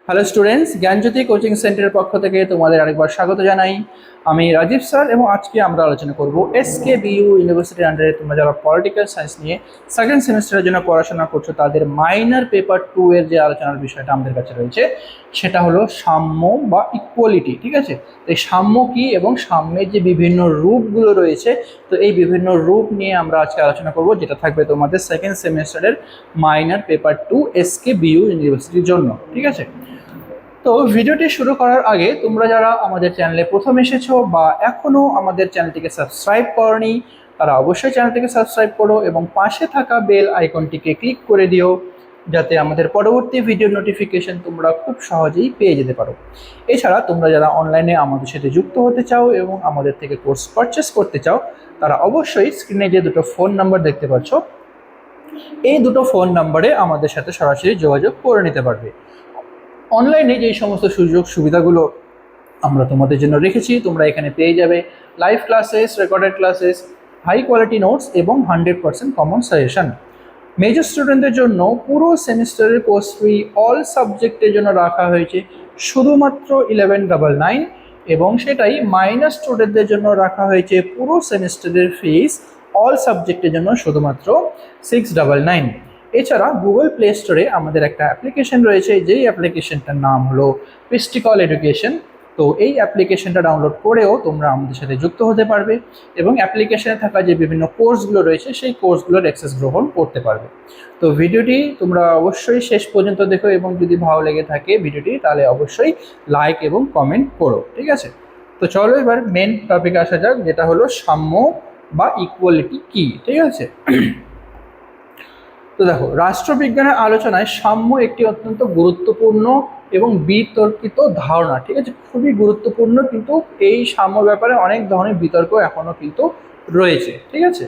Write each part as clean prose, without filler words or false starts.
Hello students, জ্ঞানজ্যোতি coaching সেন্টারের পক্ষ থেকে তোমাদের আরেকবার স্বাগত জানাই। আমি রাজীব স্যার এবং আজকে আমরা আলোচনা করব SKBU ইউনিভার্সিটির আন্ডারে তোমরা যারা পলিটিক্যাল সায়েন্স নিয়ে সেকেন্ড সেমিস্টারের জন্য পড়াশোনা করছো তাদের মাইনর পেপার 2 এর যে আলোচনার বিষয়টা আমাদের কাছে রয়েছে সেটা হলো সাম্য বা ইকুয়ালিটি। ঠিক আছে, এই সাম্য কি এবং সাম্যের যে বিভিন্ন রূপগুলো রয়েছে, তো এই বিভিন্ন রূপ নিয়ে আমরা আজকে আলোচনা করব, যেটা থাকবে তোমাদের সেকেন্ড সেমিস্টারের মাইনর পেপার 2 SKBU ইউনিভার্সিটির জন্য। ঠিক আছে, তো ভিডিওটি শুরু করার আগে তোমরা যারা আমাদের চ্যানেলে প্রথম এসেছো বা এখনও আমাদের চ্যানেলটিকে সাবস্ক্রাইব করনি, তারা অবশ্যই চ্যানেলটিকে সাবস্ক্রাইব করো এবং পাশে থাকা বেল আইকনটিকে ক্লিক করে দিও, যাতে আমাদের পরবর্তী ভিডিও নোটিফিকেশন তোমরা খুব সহজেই পেয়ে যেতে পারো। এছাড়া তোমরা যারা অনলাইনে আমাদের সাথে যুক্ত হতে চাও এবং আমাদের থেকে কোর্স পারচেস করতে চাও, তারা অবশ্যই স্ক্রিনে যে দুটো ফোন নাম্বার দেখতে পাচ্ছ, এই দুটো ফোন নাম্বারে আমাদের সাথে সরাসরি যোগাযোগ করে নিতে পারবে। অনলাইনে যেই সমস্ত সুযোগ সুবিধাগুলো আমরা তোমাদের জন্য রেখেছি তোমরা এখানে পেয়ে যাবে live classes, recorded classes, high quality notes এবং 100% কমন সাজেশন। মেজর স্টুডেন্টদের জন্য পুরো সেমিস্টারের কোর্স ফি অল সাবজেক্টের জন্য রাখা হয়েছে শুধুমাত্র 1199, এবং সেটাই মাইনাস স্টুডেন্টদের জন্য রাখা হয়েছে পুরো সেমিস্টারের ফিস অল সাবজেক্টের জন্য শুধুমাত্র 699। এছাড়া গুগল প্লে স্টোরে আমাদের একটা অ্যাপ্লিকেশন রয়েছে, যেই অ্যাপ্লিকেশনটার নাম হলো পিস্টিকল এডুকেশন। তো এই অ্যাপ্লিকেশনটা ডাউনলোড করেও তোমরা আমাদের সাথে যুক্ত হতে পারবে এবং অ্যাপ্লিকেশনে থাকা যে বিভিন্ন কোর্সগুলো রয়েছে সেই কোর্সগুলোর অ্যাক্সেস গ্রহণ করতে পারবে। তো ভিডিওটি তোমরা অবশ্যই শেষ পর্যন্ত দেখো এবং যদি ভালো লেগে থাকে ভিডিওটি, তাহলে অবশ্যই লাইক এবং কমেন্ট করো। ঠিক আছে, তো চলো এবার মেন টপিকে আসা যাক, যেটা হলো সাম্য বা ইকুয়ালিটি কি। ঠিক আছে, তো দেখো, রাষ্ট্রবিজ্ঞানের আলোচনায় সাম্য একটি অত্যন্ত গুরুত্বপূর্ণ এবং বিতর্কিত ধারণা। ঠিক আছে, খুবই গুরুত্বপূর্ণ, কিন্তু এই সাম্য ব্যাপারে অনেক ধরনের বিতর্ক এখনো কিন্তু রয়েছে। ঠিক আছে,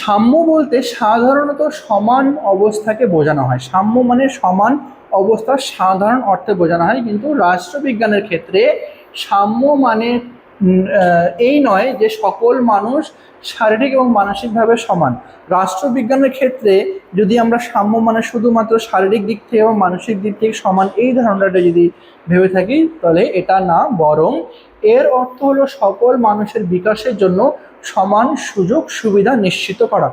সাম্য বলতে সাধারণত সমান অবস্থাকে বোঝানো হয়। সাম্য মানে সমান অবস্থা, সাধারণ অর্থে বোঝানো হয়, কিন্তু রাষ্ট্রবিজ্ঞানের ক্ষেত্রে সাম্য মানে এই নয় যে সকল মানুষ শারীরিক এবং মানসিকভাবে সমান। রাষ্ট্রবিজ্ঞানের ক্ষেত্রে যদি আমরা সাম্য মানে শুধুমাত্র শারীরিক দিক থেকে এবং মানসিক দিক থেকে সমান এই ধারণাটা যদি ভেবে থাকি, তাহলে এটা না, বরং এর অর্থ হলো সকল মানুষের বিকাশের জন্য সমান সুযোগ সুবিধা নিশ্চিত করা।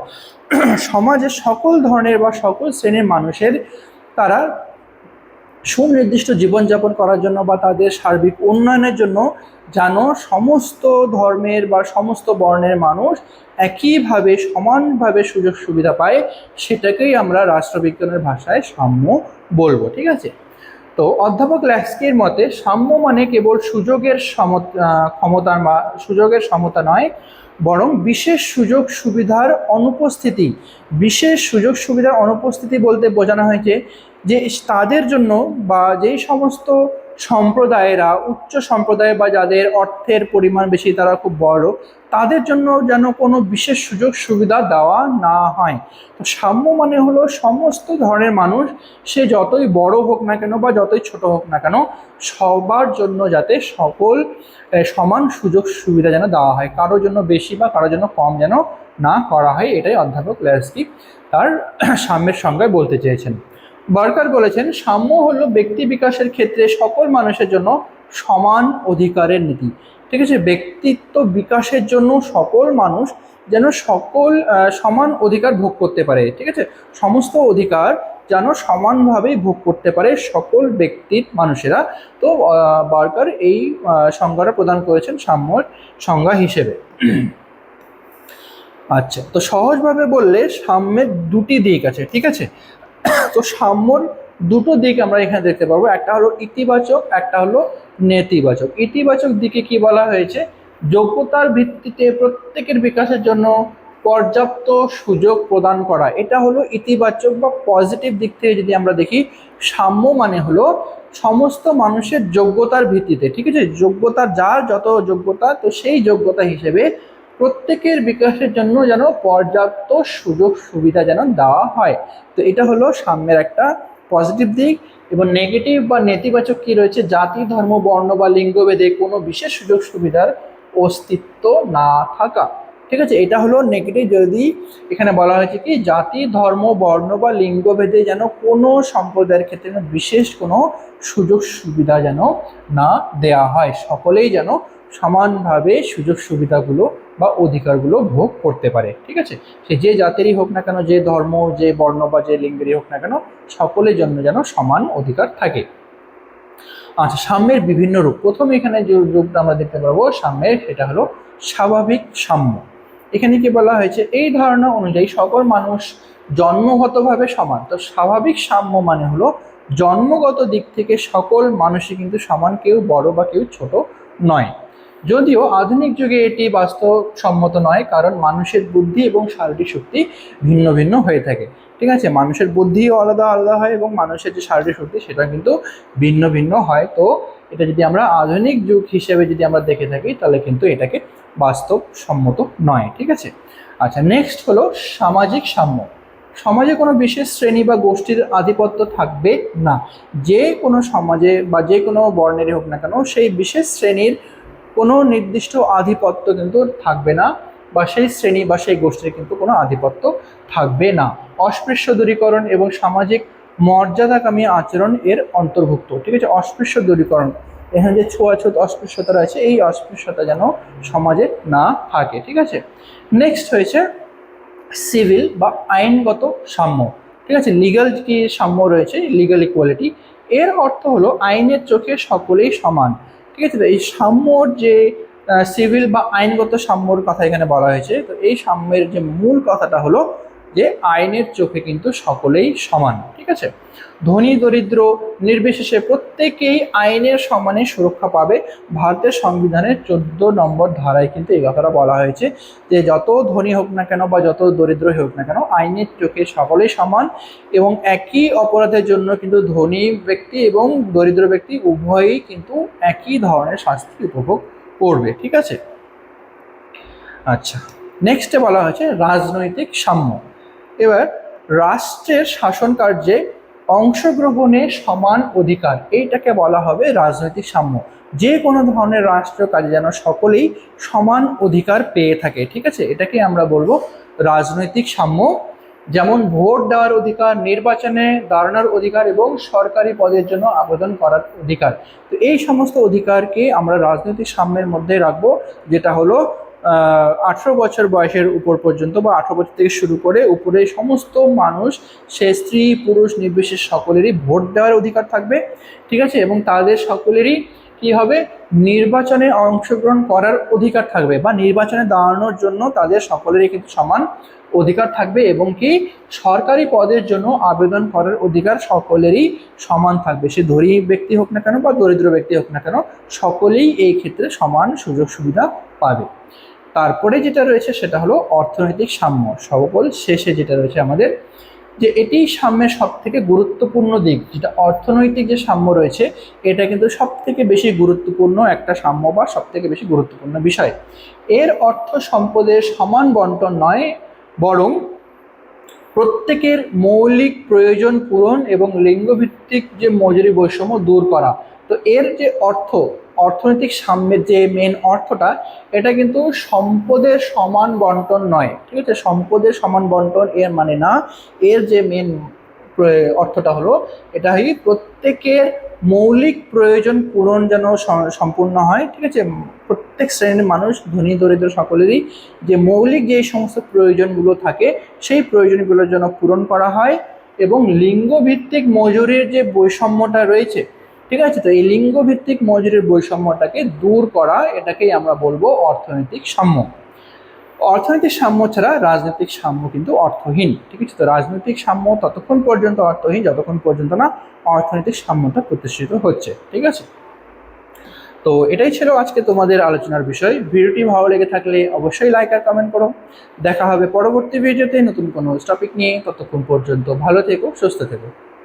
সমাজে সকল ধরনের বা সকল শ্রেণীর মানুষের তারা সুনির্দিষ্ট জীবনযাপন করার জন্য বা তাদের সার্বিক উন্নয়নের জন্য যেন সমস্ত ধর্মের বা সমস্ত বর্ণের মানুষ একইভাবে সমানভাবে সুযোগ সুবিধা পায়, সেটাকেই আমরা রাষ্ট্রবিজ্ঞানের ভাষায় সাম্য বলবো। ঠিক আছে, তো অধ্যাপক ল্যাস্কির মতে সাম্য মানে কেবল সুযোগের সমতা নয়, বরং বিশেষ সুযোগ সুবিধার অনুপস্থিতি। বিশেষ সুযোগ সুবিধার অনুপস্থিতি বলতে বোঝানো হয়েছে যে তাদের জন্য বা যেই সমস্ত সম্প্রদায়েরা উচ্চ সম্প্রদায় বা যাদের অর্থের পরিমাণ বেশি, তারা খুব বড়, তাদের জন্য যেন কোনো বিশেষ সুযোগ সুবিধা দেওয়া না হয়। তো সাম্য মানে হলো সমস্ত ধরনের মানুষ, সে যতই বড় হোক না কেন বা যতই ছোট হোক না কেন, সবার জন্য যাতে সকল সমান সুযোগ সুবিধা যেন দেওয়া হয়, কারোর জন্য বেশি বা কারোর জন্য কম যেন না করা হয়। এটাই অধ্যাপক ল্যাস্কি তার সাম্যের সংজ্ঞায় বলতে চেয়েছেন। বার্কার বলেছেন সাম্য হলো ব্যক্তি বিকাশের ক্ষেত্রে সকল মানুষের জন্য সমান অধিকারের নীতি। ঠিক আছে, ব্যক্তিত্ব বিকাশের জন্য সকল মানুষ যেন সমান অধিকার ভোগ করতে পারে। ঠিক আছে, সমস্ত অধিকার যেন সমানভাবেই ভোগ করতে পারে সকল ব্যক্তির মানুষেরা। তো বার্কার এই সংজ্ঞাটা প্রদান করেছেন সাম্যর সংজ্ঞা হিসেবে। আচ্ছা, তো সহজভাবে বললে সাম্যের দুটি দিক আছে। ঠিক আছে, তো সাম্যর দুটো দিক আমরা এখানে দেখতে পাবো, একটা হলো ইতিবাচক, একটা হলো নেতিবাচক। ইতিবাচক দিকে কি বলা হয়েছে, যোগ্যতার ভিত্তিতে প্রত্যেকের বিকাশের জন্য পর্যাপ্ত সুযোগ প্রদান করা, এটা হলো ইতিবাচক বা পজিটিভ দিক থেকে যদি আমরা দেখি। সাম্য মানে হলো সমস্ত মানুষের যোগ্যতার ভিত্তিতে, ঠিক আছে, যোগ্যতা যার যত যোগ্যতা, তো সেই যোগ্যতা হিসেবে প্রত্যেকের বিকাশের জন্য যেন পর্যাপ্ত সুযোগ সুবিধা যেন দেওয়া হয়। তো এটা হলো সাম্যের একটা পজিটিভ দিক। এবং নেগেটিভ বা নেতিবাচক কি রয়েছে, জাতি, ধর্ম, বর্ণ বা লিঙ্গভেদে কোনো বিশেষ সুযোগ সুবিধার অস্তিত্ব না থাকা। ঠিক আছে, এটা হলো নেগেটিভ। যদি এখানে বলা হয়েছে কি জাতি, ধর্ম, বর্ণ বা লিঙ্গ ভেদে যেন কোনো সম্প্রদায়ের ক্ষেত্রে বিশেষ কোনো সুযোগ সুবিধা যেন না দেয়া হয়, সকলেই যেন সমানভাবে সুযোগ সুবিধাগুলো বা অধিকারগুলো ভোগ করতে পারে। ঠিক আছে, সে যে জাতিরই হোক না কেন, যে ধর্ম, যে বর্ণ বা যে লিঙ্গেরই হোক না কেন, সকলের জন্য যেন সমান অধিকার থাকে। আচ্ছা, সাম্যের বিভিন্ন রূপ। প্রথমে এখানে যে রূপটা আমরা দেখতে পাবো সাম্যের, সেটা হলো স্বাভাবিক সাম্য। এখানে কি বলা হয়েছে, এই ধারণা অনুযায়ী সকল মানুষ জন্মগতভাবে সমান। তো স্বাভাবিক সাম্য মানে হলো জন্মগত দিক থেকে সকল মানুষই কিন্তু সমান, কেউ বড় বা কেউ ছোট নয়। যদিও আধুনিক যুগে এটি বাস্তবসম্মত নয়, কারণ মানুষের বুদ্ধি এবং শারীরিক শক্তি ভিন্ন ভিন্ন হয়ে থাকে। ঠিক আছে, মানুষের বুদ্ধিও আলাদা আলাদা হয় এবং মানুষের যে শারীরিক শক্তি সেটা কিন্তু ভিন্ন ভিন্ন হয়। তো এটা যদি আমরা আধুনিক যুগ হিসেবে যদি আমরা দেখে থাকি, তাহলে কিন্তু এটাকে বাস্তবসম্মত নয়। ঠিক আছে, আচ্ছা, নেক্সট হলো সামাজিক সাম্য। সমাজে কোনো বিশেষ শ্রেণী বা গোষ্ঠীর আধিপত্য থাকবে না। যে কোনো সমাজে বা যে কোনো বর্ণেরই হোক না কেন, সেই বিশেষ শ্রেণীর কোনো নির্দিষ্ট আধিপত্য কিন্তু থাকবে না, বা সেই শ্রেণী বা সেই গোষ্ঠীর কিন্তু কোনো আধিপত্য থাকবে না। অস্পৃশ্য দূরীকরণ এবং সামাজিক মর্যাদাকামী আচরণ এর অন্তর্ভুক্ত। ঠিক আছে, অস্পৃশ্য দূরীকরণ, এখানে যে ছোঁয়াছুত অস্পৃশ্যতা রয়েছে, এই অস্পৃশ্যতা যেন সমাজে না থাকে। ঠিক আছে, নেক্সট হয়েছে সিভিল বা আইনগত সাম্য। ঠিক আছে, লিগাল কি সাম্য রয়েছে, লিগাল ইকুয়ালিটি, এর অর্থ হলো আইনের চোখে সকলেই সমান। ঠিক আছে, তো এই সাম্যর যে সিভিল বা আইনগত সাম্যর কথা এখানে বলা হয়েছে, তো এই সাম্যের যে মূল কথাটা হলো যে আইনের চোখে কিন্তু সকলেই সমান। ঠিক আছে, ধনী দরিদ্র নির্বিশেষে প্রত্যেকেই আইনের সমানে সুরক্ষা পাবে। ভারতের সংবিধানের 14 নম্বর ধারায় কিন্তু এই কথাটা বলা হয়েছে যে যত ধনী হোক না কেন বা যত দরিদ্র হোক না কেন, আইনের চোখে সকলেই সমান এবং একই অপরাধের জন্য কিন্তু ধনী ব্যক্তি এবং দরিদ্র ব্যক্তি উভয়ই কিন্তু একই ধরনের শাস্তি উপভোগ করবে। ঠিক আছে, আচ্ছা, নেক্সটে বলা হয়েছে রাজনৈতিক সাম্য। এবার রাষ্ট্রের শাসন কার্যে অংশগ্রহণের সমান অধিকার, এইটাকে বলা হবে রাজনৈতিক সাম্য। যে কোনো ধরনের রাষ্ট্র কাজে যেন সকলেই সমান অধিকার পেয়ে থাকে। ঠিক আছে, এটাকে আমরা বলবো রাজনৈতিক সাম্য। যেমন ভোট দেওয়ার অধিকার, নির্বাচনে দাঁড়ানোর অধিকার এবং সরকারি পদের জন্য আবেদন করার অধিকার। তো এই সমস্ত অধিকারকে আমরা রাজনৈতিক সাম্যের মধ্যে রাখবো, যেটা হলো 18 বছর বয়সের উপর পর্যন্ত বা 18 বছর থেকে শুরু করে উপরে সমস্ত মানুষ, সে স্ত্রী পুরুষ নির্বিশেষ সকলেরই ভোট দেওয়ার অধিকার থাকবে। ঠিক আছে, এবং তাদের সকলেরই কি হবে, নির্বাচনে অংশগ্রহণ করার অধিকার থাকবে, বা নির্বাচনে দাঁড়ানোর জন্য তাদের সকলেরই কিন্তু সমান অধিকার থাকবে, এবং কি সরকারি পদের জন্য আবেদন করার অধিকার সকলেরই সমান থাকবে। সে ধনী ব্যক্তি হোক না কেন বা দরিদ্র ব্যক্তি হোক না কেন, সকলেই এই ক্ষেত্রে সমান সুযোগ সুবিধা পাবে। তারপরে যেটা রয়েছে সেটা হলো অর্থনৈতিক সাম্য। সকল শেষে যেটা রয়েছে আমাদের, যে এটি সাম্যের সব থেকে গুরুত্বপূর্ণ দিক, যেটা অর্থনৈতিক যে সাম্য রয়েছে, এটা কিন্তু সব থেকে বেশি গুরুত্বপূর্ণ একটা সাম্য বা সব থেকে বেশি গুরুত্বপূর্ণ বিষয়। এর অর্থ সম্পদের সমান বন্টন নয়, বরং প্রত্যেকের মৌলিক প্রয়োজন পূরণ এবং লিঙ্গভিত্তিক যে মজুরি বৈষম্য দূর করা। তো এর যে অর্থনৈতিক সাম্যের যে মেন অর্থটা, এটা কিন্তু সম্পদের সমান বন্টন নয়। ঠিক আছে, সম্পদের সমান বন্টন এর মানে না, এর যে মেন অর্থটা হলো এটা হয় প্রত্যেকের মৌলিক প্রয়োজন পূরণ যেন সম্পূর্ণ হয়। ঠিক আছে, প্রত্যেক শ্রেণীর মানুষ, ধনী দরিদ্র সকলেরই যে মৌলিক যে সমস্ত প্রয়োজনগুলো থাকে, সেই প্রয়োজনগুলোর জন্য পূরণ করা হয়, এবং লিঙ্গভিত্তিক মজুরির যে বৈষম্যটা রয়েছে, ঠিক আছে, তো এই লিঙ্গভিত্তিক মজুরির বৈষম্যটাকে দূর করা, এটাকেই আমরা বলবো অর্থনৈতিক সাম্য। অর্থনৈতিক সাম্য ছাড়া রাজনৈতিক সাম্য কিন্তু অর্থহীন। ঠিক আছে, তো রাজনৈতিক সাম্য ততক্ষণ পর্যন্ত অর্থহীন যতক্ষণ পর্যন্ত না অর্থনৈতিক সাম্যটা প্রতিষ্ঠিত হচ্ছে। ঠিক আছে, তো এটাই ছিল আজকে তোমাদের আলোচনার বিষয়। ভিডিওটি ভালো লেগে থাকলে অবশ্যই লাইক আর কমেন্ট করো। দেখা হবে পরবর্তী ভিডিওতে নতুন কোনো টপিক নিয়ে। ততক্ষণ পর্যন্ত ভালো থেকো, সুস্থ থেকো।